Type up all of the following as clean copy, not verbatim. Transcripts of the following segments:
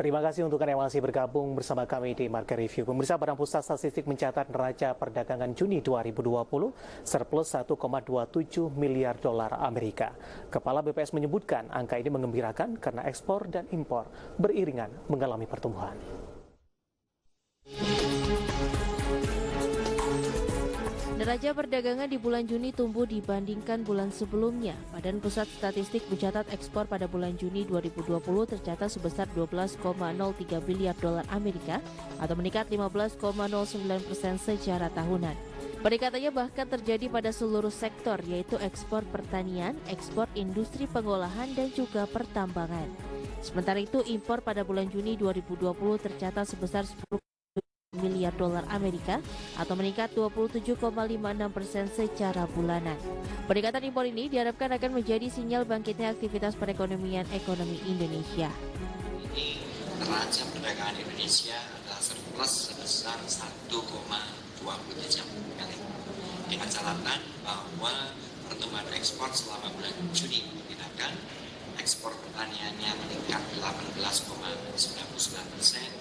Terima kasih untuk Anda yang masih bergabung bersama kami di Market Review. Pemirsa, Badan Pusat Statistik mencatat neraca perdagangan Juni 2020 surplus 1,27 miliar dolar Amerika. Kepala BPS menyebutkan angka ini mengembirakan karena ekspor dan impor beriringan mengalami pertumbuhan. Neraca perdagangan di bulan Juni tumbuh dibandingkan bulan sebelumnya. Badan Pusat Statistik mencatat ekspor pada bulan Juni 2020 tercatat sebesar 12,03 miliar dolar Amerika atau meningkat 15,09% secara tahunan. Peningkatannya bahkan terjadi pada seluruh sektor, yaitu ekspor pertanian, ekspor industri pengolahan, dan juga pertambangan. Sementara itu, impor pada bulan Juni 2020 tercatat sebesar 10 miliar dolar Amerika atau meningkat 27,56% secara bulanan. Peningkatan impor ini diharapkan akan menjadi sinyal bangkitnya aktivitas perekonomian ekonomi Indonesia. Ini neraca perdagangan Indonesia adalah surplus sebesar 1,23 miliar. Dengan catatan bahwa pertumbuhan ekspor selama bulan Juni diperkirakan ekspor pertaniannya meningkat 18,99%.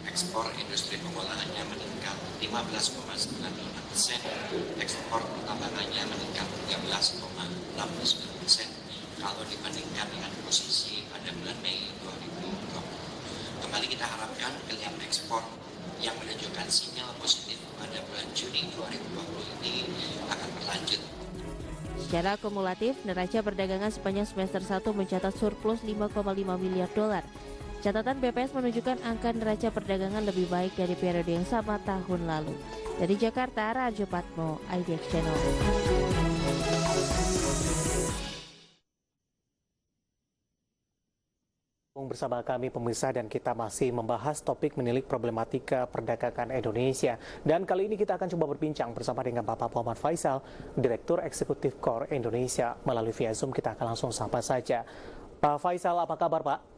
Ekspor industri pengolahannya meningkat 15,96%, ekspor pertambangannya meningkat 13,69% kalau dibandingkan dengan posisi pada bulan Mei 2020. Kembali kita harapkan geliat ekspor yang menunjukkan sinyal positif pada bulan Juni 2020 ini akan berlanjut. Secara akumulatif, neraca perdagangan sepanjang semester 1 mencatat surplus 5,5 miliar dolar. Catatan BPS menunjukkan angka neraca perdagangan lebih baik dari periode yang sama tahun lalu. Dari Jakarta, Rajo Patmo, IDX Channel. Bersama kami pemirsa, dan kita masih membahas topik menilik problematika perdagangan Indonesia. Dan kali ini kita akan coba berbincang bersama dengan Bapak Muhammad Faisal, Direktur Eksekutif Core Indonesia. Melalui via Zoom kita akan langsung sapa saja. Pak Faisal, apa kabar Pak?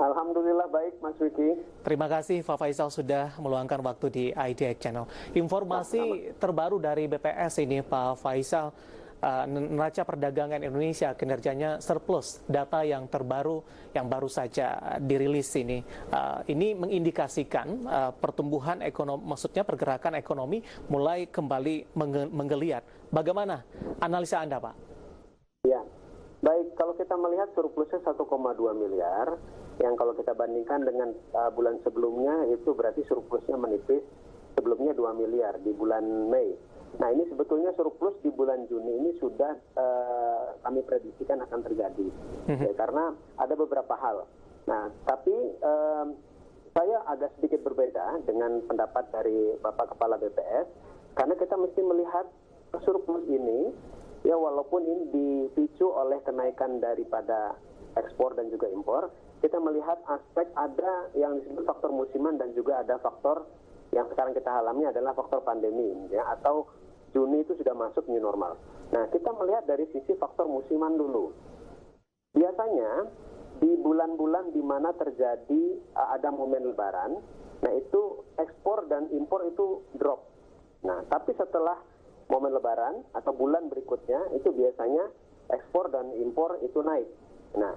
Alhamdulillah baik, Mas Wiki. Terima kasih Pak Faisal sudah meluangkan waktu di IDX Channel. Informasi terbaru dari BPS ini Pak Faisal, neraca perdagangan Indonesia kinerjanya surplus. Data yang terbaru yang baru saja dirilis ini mengindikasikan pertumbuhan ekonomi, maksudnya pergerakan ekonomi mulai kembali menggeliat. Bagaimana analisa Anda, Pak? Ya, baik, kalau kita melihat surplusnya 1,2 miliar, yang kalau kita bandingkan dengan bulan sebelumnya itu berarti surplusnya menipis, sebelumnya 2 miliar di bulan Mei. Nah, ini sebetulnya surplus di bulan Juni ini sudah kami prediksikan akan terjadi, ya, karena ada beberapa hal. Nah, tapi saya agak sedikit berbeda dengan pendapat dari Bapak Kepala BPS, karena kita mesti melihat surplus ini, ya walaupun ini dipicu oleh kenaikan daripada ekspor dan juga impor, kita melihat aspek ada yang disebut faktor musiman dan juga ada faktor yang sekarang kita alami adalah faktor pandemi, ya, atau Juni itu sudah masuk new normal. Nah, kita melihat dari sisi faktor musiman dulu. Biasanya di bulan-bulan di mana terjadi ada momen lebaran, nah itu ekspor dan impor itu drop. Nah, tapi setelah momen lebaran atau bulan berikutnya itu biasanya ekspor dan impor itu naik. Nah,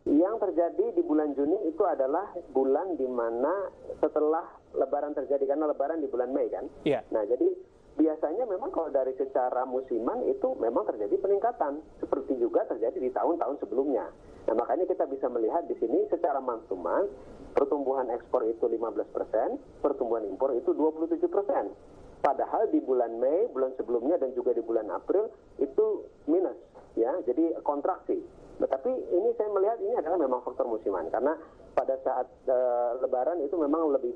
yang terjadi di bulan Juni itu adalah bulan di mana setelah lebaran terjadi, karena lebaran di bulan Mei kan. Yeah. Nah, jadi biasanya memang kalau dari secara musiman itu memang terjadi peningkatan, seperti juga terjadi di tahun-tahun sebelumnya. Nah, makanya kita bisa melihat di sini secara month to month, pertumbuhan ekspor itu 15%, pertumbuhan impor itu 27%. Padahal di bulan Mei, bulan sebelumnya dan juga di bulan April itu minus, ya, jadi kontraksi. Tetapi ini saya melihat ini adalah memang faktor musiman, karena pada saat lebaran itu memang lebih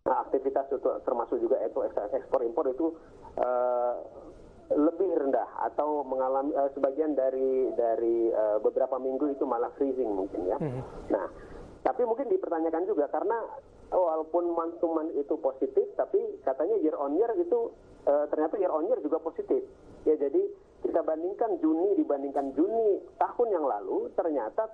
aktivitas itu, termasuk juga itu ekspor impor itu lebih rendah atau mengalami sebagian dari beberapa minggu itu malah freezing mungkin, ya. Nah, tapi mungkin dipertanyakan juga karena walaupun month to month itu positif, tapi katanya year on year itu ternyata year on year juga positif. Ya, jadi kita bandingkan Juni dibandingkan Juni tahun yang lalu, ternyata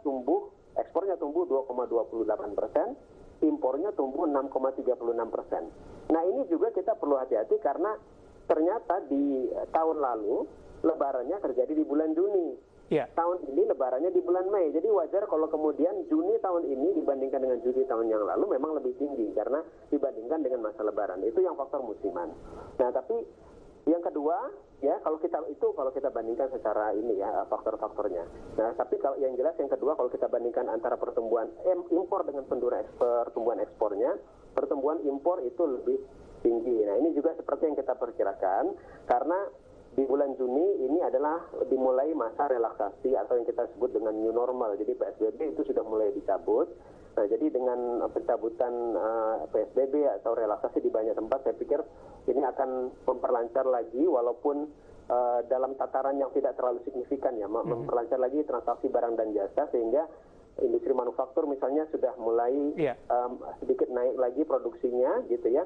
ekspornya tumbuh 2,28%, impornya tumbuh 6,36%. Nah, ini juga kita perlu hati-hati karena ternyata di tahun lalu lebarannya terjadi di bulan Juni. Ya. Tahun ini lebarannya di bulan Mei, jadi wajar kalau kemudian Juni tahun ini dibandingkan dengan Juni tahun yang lalu memang lebih tinggi karena dibandingkan dengan masa lebaran. Itu yang faktor musiman. Nah, tapi yang kedua, ya kalau kita bandingkan secara ini ya faktor-faktornya. Nah, tapi kalau yang jelas yang kedua kalau kita bandingkan antara pertumbuhan impor dengan pertumbuhan ekspornya, pertumbuhan impor itu lebih tinggi. Nah, ini juga seperti yang kita perkirakan karena di bulan Juni ini adalah dimulai masa relaksasi atau yang kita sebut dengan new normal. Jadi PSBB itu sudah mulai dicabut. Nah, jadi dengan pencabutan PSBB atau relaksasi di banyak tempat, saya pikir ini akan memperlancar lagi walaupun dalam tataran yang tidak terlalu signifikan ya, memperlancar lagi transaksi barang dan jasa sehingga industri manufaktur misalnya sudah mulai sedikit naik lagi produksinya gitu ya.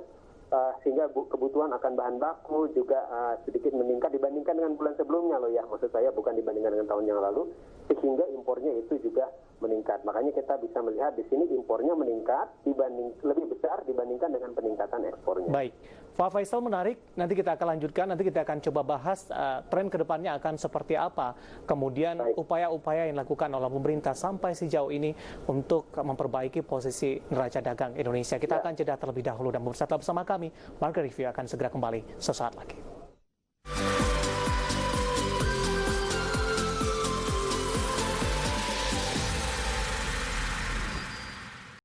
Sehingga kebutuhan akan bahan baku juga sedikit meningkat dibandingkan dengan bulan sebelumnya loh ya, maksud saya bukan dibandingkan dengan tahun yang lalu, sehingga impornya itu juga meningkat. Makanya kita bisa melihat di sini impornya meningkat lebih besar dibandingkan dengan peningkatan ekspornya. Baik, Pak Faisal, menarik. Nanti kita akan lanjutkan, nanti kita akan coba bahas tren kedepannya akan seperti apa. Kemudian upaya-upaya yang dilakukan oleh pemerintah sampai sejauh ini untuk memperbaiki posisi neraca dagang Indonesia. Kita akan jeda terlebih dahulu dan bersama kami. Market Review akan segera kembali sesaat lagi.